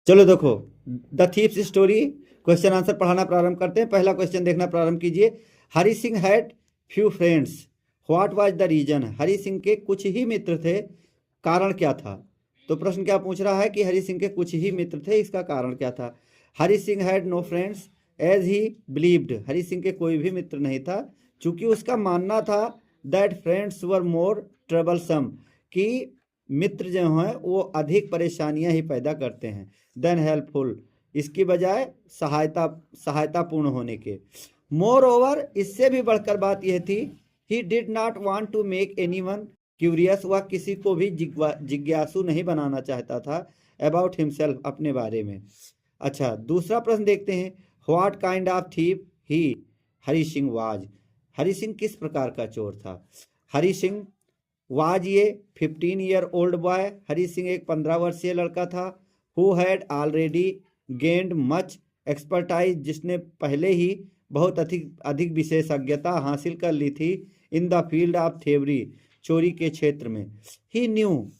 चलो देखो, the thief's story question answer पढ़ाना प्रारंभ करते हैं। पहला क्वेश्चन देखना प्रारंभ कीजिए। Hari Singh had few friends, what was the reason? Hari Singh के कुछ ही मित्र थे, कारण क्या था? तो प्रश्न क्या पूछ रहा है कि हरि सिंह के कुछ ही मित्र थे, इसका कारण क्या था? Hari Singh had no friends as he believed, Hari Singh के कोई भी मित्र नहीं था चूंकि उसका मानना था that friends were more troublesome, कि मित्र जो हैं वो अधिक परेशानियां ही पैदा करते हैं देन हेल्पफुल, इसकी बजाय सहायतापूर्ण होने के। मोर ओवर, इससे भी बढ़कर बात यह थी, he did not want to make anyone curious, वह किसी को भी जिज्ञासु नहीं बनाना चाहता था अबाउट हिमसेल्फ, अपने बारे में। अच्छा, दूसरा प्रश्न देखते हैं। What kind of thief he Hari Singh was, Hari Singh किस प्रकार का चोर था? हरि सिंह वाज ये 15 year old boy, Hari Singh एक 15 वर्षीय लड़का था। Who had already gained much expertise, जिसने पहले ही बहुत अधिक विशेषज्ञता हासिल कर ली थी in the field of thievery, चोरी के क्षेत्र में। ही न्यू,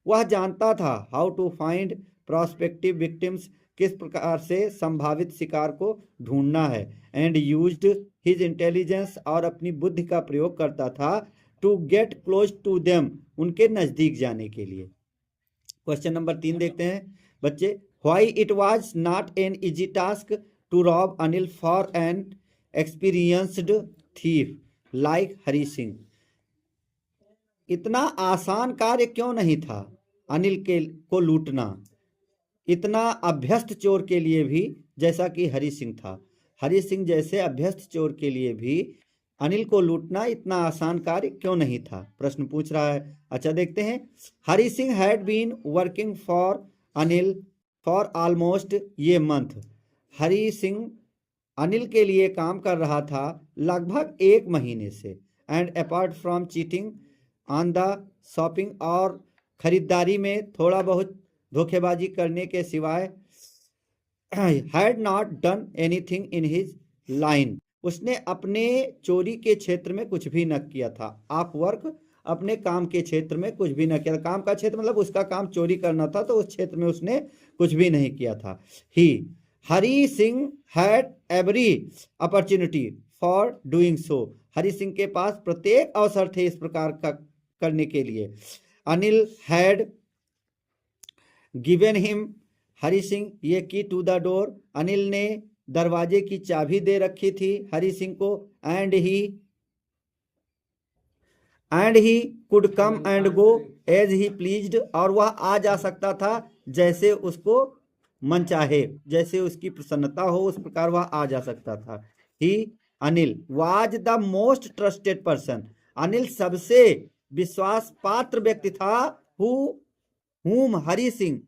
वह जानता था, how to find prospective victims, किस प्रकार से संभावित शिकार को ढूंढना है। एंड यूज्ड हिज इंटेलिजेंस, और अपनी बुद्धि का प्रयोग करता था to get close to them, उनके नजदीक जाने के लिए। क्वेश्चन नंबर 3 देखते हैं बच्चे। Why it was not an easy task to rob Anil for an experienced thief like Hari Singh, इतना आसान कार्य क्यों नहीं था अनिल के को लूटना, इतना अभ्यस्त चोर के लिए भी, जैसा कि हरि सिंह था। हरि सिंह जैसे अभ्यस्त चोर के लिए भी अनिल को लूटना इतना आसान कार्य क्यों नहीं था, प्रश्न पूछ रहा है। अच्छा, देखते हैं। Hari Singh had been working for Anil for almost a month, Hari Singh Anil के लिए काम कर रहा था लगभग 1 महीने से। And apart from cheating on the shopping, और खरीदारी में थोड़ा बहुत धोखेबाजी करने के सिवाय, had not done anything in his line, उसने अपने चोरी के क्षेत्र में कुछ भी न किया था। ऑफ वर्क, अपने काम के क्षेत्र में कुछ भी न किया था। काम का क्षेत्र मतलब उसका काम चोरी करना था, तो उस क्षेत्र में उसने कुछ भी नहीं किया था। He Hari Singh had every opportunity for doing so, Hari Singh के पास प्रत्येक अवसर थे इस प्रकार का करने के लिए। Anil had given him, Hari Singh ये की टू द डोर, अनिल ने दरवाजे की चाबी दे रखी थी हरि सिंह को। And he could come and go as he pleased, और वह आ जा सकता था जैसे उसको मन चाहे, जैसे उसकी प्रसन्नता हो उस प्रकार वह आ जा सकता था। He Anil was the most trusted person, Anil सबसे विश्वास पात्र व्यक्ति था। whom Hari Singh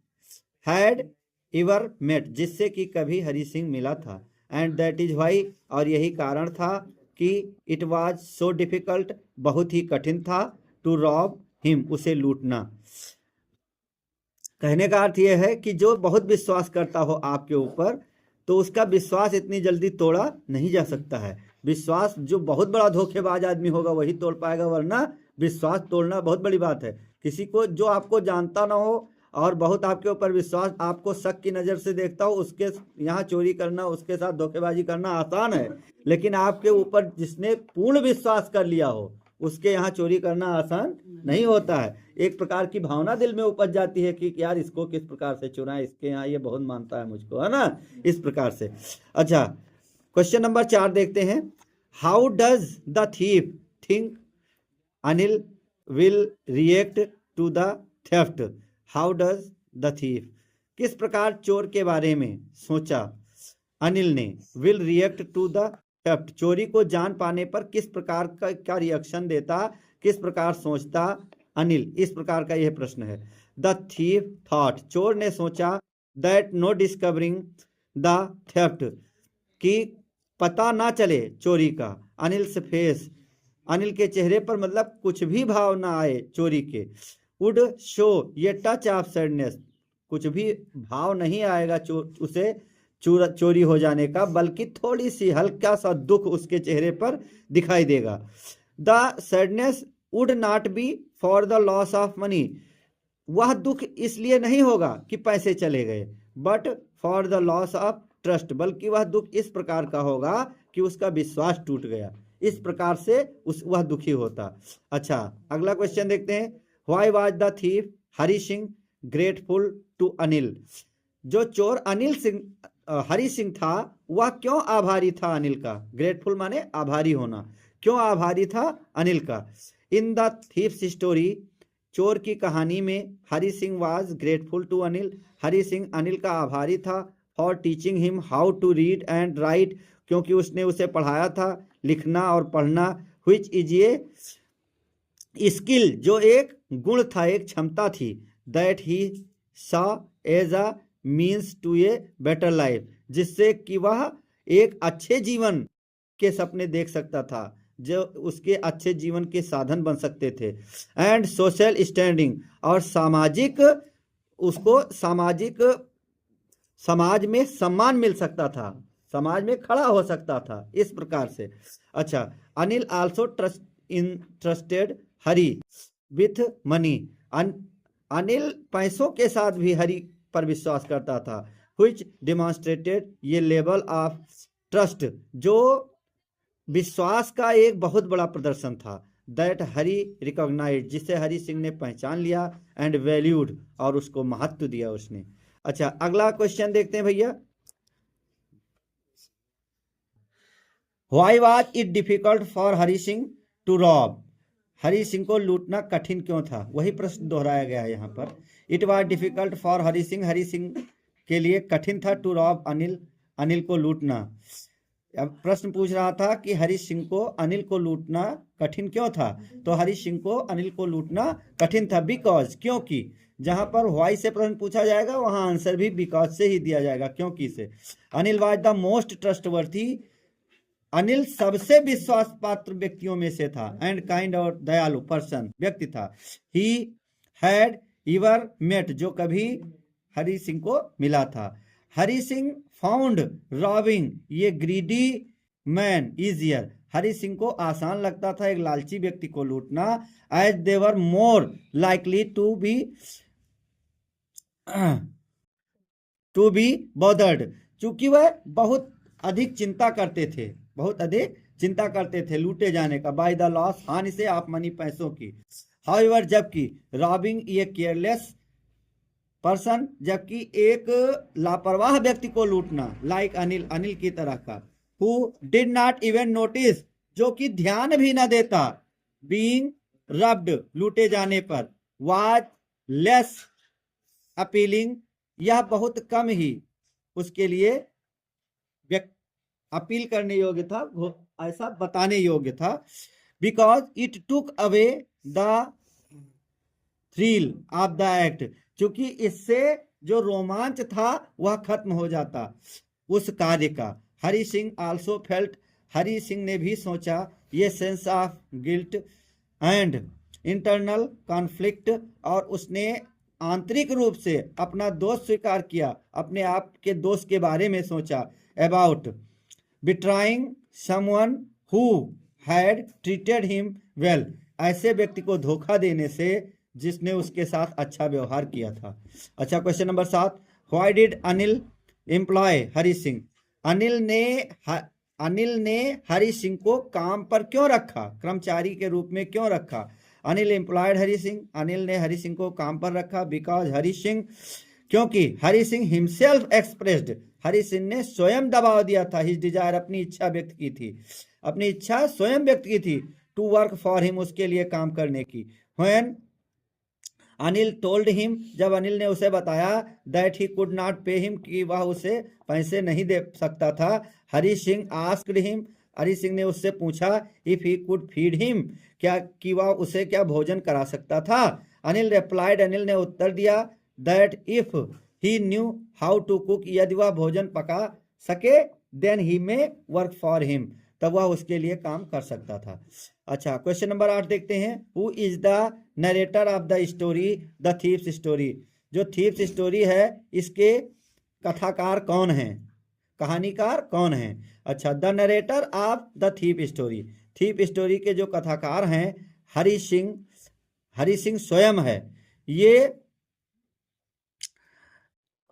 had ever met, जिससे कि कभी हरि सिंह मिला था। एंड दैट इज वाई, और यही कारण था कि इट वाज सो डिफिकल्ट, बहुत ही कठिन था, टू रॉब हिम, उसे लूटना। कहने का अर्थ यह है कि जो बहुत विश्वास करता हो आपके ऊपर, तो उसका विश्वास इतनी जल्दी तोड़ा नहीं जा सकता है। विश्वास, जो बहुत बड़ा धोखेबाज आदमी होगा वही तोड़ पाएगा, वरना विश्वास तोड़ना बहुत बड़ी बात है। किसी को जो आपको जानता ना हो और बहुत आपके ऊपर विश्वास, आपको शक की नज़र से देखता हो, उसके यहाँ चोरी करना, उसके साथ धोखेबाजी करना आसान है। लेकिन आपके ऊपर जिसने पूर्ण विश्वास कर लिया हो, उसके यहाँ चोरी करना आसान नहीं होता है। एक प्रकार की भावना दिल में उपज जाती है कि यार इसको किस प्रकार से चुराएं, इसके यहाँ ये बहुत मानता है मुझको, है ना, इस प्रकार से। अच्छा, क्वेश्चन नंबर 4 देखते हैं। How does the thief think Anil will react to the theft, how does the thief, किस प्रकार चोर के बारे में सोचा अनिल ने, will react to the theft, चोरी को जान पाने पर किस प्रकार का रिएक्शन देता, किस प्रकार सोचता अनिल, इस प्रकार का यह प्रश्न है। द थीफ थॉट, चोर ने सोचा, that no discovering the theft, कि पता ना चले चोरी का, अनिल से फेस, अनिल के चेहरे पर मतलब कुछ भी भाव ना आए चोरी के, वुड शो ये टच ऑफ सैडनेस, कुछ भी भाव नहीं आएगा उसे चोरी हो जाने का, बल्कि थोड़ी सी हल्का सा दुख उसके चेहरे पर दिखाई देगा। The sadness would not be for the loss of money, वह दुख इसलिए नहीं होगा कि पैसे चले गए, but for the loss of trust, बल्कि वह दुख इस प्रकार का होगा कि उसका विश्वास टूट गया, इस प्रकार से वह दुखी होता। अच्छा, अगला क्वेश्चन देखते हैं। Why was the thief Hari Singh grateful to Anil, जो चोर अनिल सिंह हरि सिंह था वह क्यों आभारी था अनिल का। ग्रेटफुल माने आभारी होना, क्यों आभारी था अनिल का। इन द थीफ्स स्टोरी, चोर की कहानी में Hari Singh was grateful to Anil, Hari Singh Anil का आभारी था for teaching him how to read and write, क्योंकि उसने उसे पढ़ाया था लिखना और पढ़ना, व्हिच इज ए स्किल, जो एक गुण था, एक क्षमता थी, that he saw as a means to a better life, जिससे कि वह एक अच्छे जीवन के सपने देख सकता था, जो उसके अच्छे जीवन के साधन बन सकते थे। एंड सोशल स्टैंडिंग, और सामाजिक, उसको सामाजिक समाज में सम्मान मिल सकता था, समाज में खड़ा हो सकता था, इस प्रकार से। अच्छा, Anil also trusted Hari with money, Anil पैसों के साथ भी हरि पर विश्वास करता था, व्हिच डिमॉन्स्ट्रेटेड ये लेवल ऑफ ट्रस्ट, जो विश्वास का एक बहुत बड़ा प्रदर्शन था, दैट हरि रिकॉग्नाइज, जिसे हरि सिंह ने पहचान लिया, एंड वैल्यूड, और उसको महत्व दिया उसने। अच्छा, अगला क्वेश्चन देखते हैं भैया। Why was it difficult for Hari Singh to rob, Hari Singh को लूटना कठिन क्यों था, वही प्रश्न दोहराया गया है यहाँ पर। It was difficult for Hari Singh, Hari Singh के लिए कठिन था टू रॉब अनिल, अनिल को लूटना। अब प्रश्न पूछ रहा था कि हरि सिंह को अनिल को लूटना कठिन क्यों था, तो हरि सिंह को अनिल को लूटना कठिन था बिकॉज, क्योंकि। जहां पर व्हाई से प्रश्न पूछा जाएगा वहां आंसर भी बिकॉज से ही दिया जाएगा, क्योंकि से। Anil was the most trustworthy, Anil सबसे विश्वास पात्र व्यक्तियों में से था, एंड काइंड और दयालु पर्सन, व्यक्ति था, ही हैड एवर मेट, जो कभी हरि सिंह को मिला था। Hari Singh found robbing a greedy man easier, Hari Singh को आसान लगता था एक लालची व्यक्ति को लूटना, as they were more likely to be bothered, चूंकि वह बहुत अधिक चिंता करते थे, बहुत अधिक चिंता करते थे लूटे जाने का, बाय द लॉस, हानि से, आप मनी, पैसों की। हाउएवर, जबकि रॉबिंग ये केयरलेस पर्सन, जबकि एक लापरवाह व्यक्ति को लूटना, लाइक अनिल, अनिल की तरह का, who did not even notice, जो कि ध्यान भी न देता, बीइंग रब्ड, लूटे जाने पर, वाज लेस अपीलिंग, यह बहुत कम ही उसके लिए अपील करने योग्य था, ऐसा बताने योग्य था, because it took away the thrill of the act, क्योंकि इससे जो रोमांच था वह खत्म हो जाता उस कार्य का। हरि सिंह आल्सो फेल्ट, हरि सिंह ने भी सोचा, ये sense of guilt and internal conflict, और उसने आंतरिक रूप से अपना दोष स्वीकार किया, अपने आप के दोष के बारे में सोचा, about betraying someone who had treated him well, ऐसे व्यक्ति को धोखा देने से जिसने उसके साथ अच्छा व्यवहार किया था। अच्छा, question number 7, why did Anil employ Hari Singh, Anil ने हरि सिंह को काम पर क्यों रखा, कर्मचारी के रूप में क्यों रखा। अनिल एम्प्लॉयड हरि सिंह, अनिल ने हरि सिंह को काम पर रखा, बिकॉज हरि सिंह, क्योंकि हरि सिंह हिमसेल्फ एक्सप्रेस्ड, हरि सिंह ने स्वयं दबाव दिया था, हिज डिजायर, अपनी इच्छा व्यक्त की थी, अपनी इच्छा स्वयं व्यक्त की थी, टू वर्क फॉर हिम, उसके लिए काम करने की। व्हेन अनिल टोल्ड हिम, जब अनिल ने उसे बताया, that he could not pay him, कि वह उसे पैसे नहीं दे सकता था, हरि सिंह आस्क्ड हिम, हरि सिंह ने उससे पूछा, if he could feed him, क्या कि वह उसे क्या भोजन करा सकता था। अनिल रिप्लाइड, अनिल ने उत्तर दिया, that if he knew how to cook, यदि वह भोजन पका सके, then he may work for him, तब वह उसके लिए काम कर सकता था। अच्छा, क्वेश्चन नंबर 8 देखते हैं। Who is the narrator of the story the thieves story, जो थीव्स स्टोरी है इसके कथाकार कौन है, कहानीकार कौन है। अच्छा, the narrator of the thief story, thief story के जो कथाकार हैं हरि सिंह स्वयं है। ये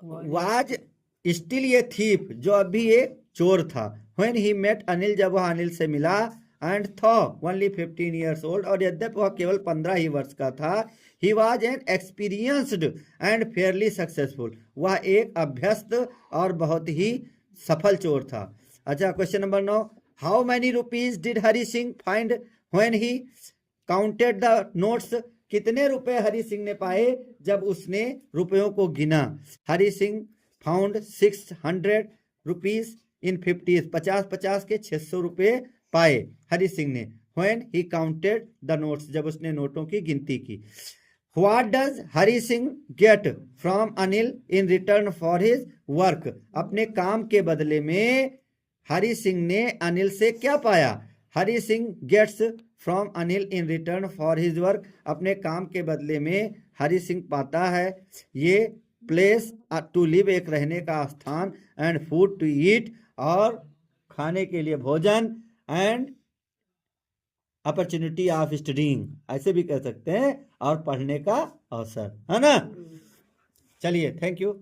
वाज स्टिल ये थीप, जो अभी एक चोर था। व्हेन ही मेट अनिल, जब वह अनिल से मिला। And thaw only 15 years old, और यद्यपि वह केवल 15 ही वर्ष का था। He was an experienced and Fairlie successful, वह एक अभ्यस्त और बहुत ही सफल चोर था। अच्छा, question number 9, how many rupees did Hari Singh find when he counted the notes, कितने रुपए हरि सिंह ने पाए जब उसने रुपयों को गिना। Hari Singh found 600 rupees in 50, 50 के 600 रुपए पाए हरि सिंह ने। When he counted the notes, जब उसने नोटों की गिनती की। What does Hari Singh get from Anil in return for his work, अपने काम के बदले में हरि सिंह ने अनिल से क्या पाया। Hari Singh gets from Anil in return for his work, अपने काम के बदले में हरि सिंह पाता है ये प्लेस टू लिव, एक रहने का स्थान, एंड फूड टू ईट, और खाने के लिए भोजन, एंड अपॉर्चुनिटी ऑफ स्टडिंग, ऐसे भी कह सकते हैं, और पढ़ने का अवसर, है ना। चलिए, थैंक यू।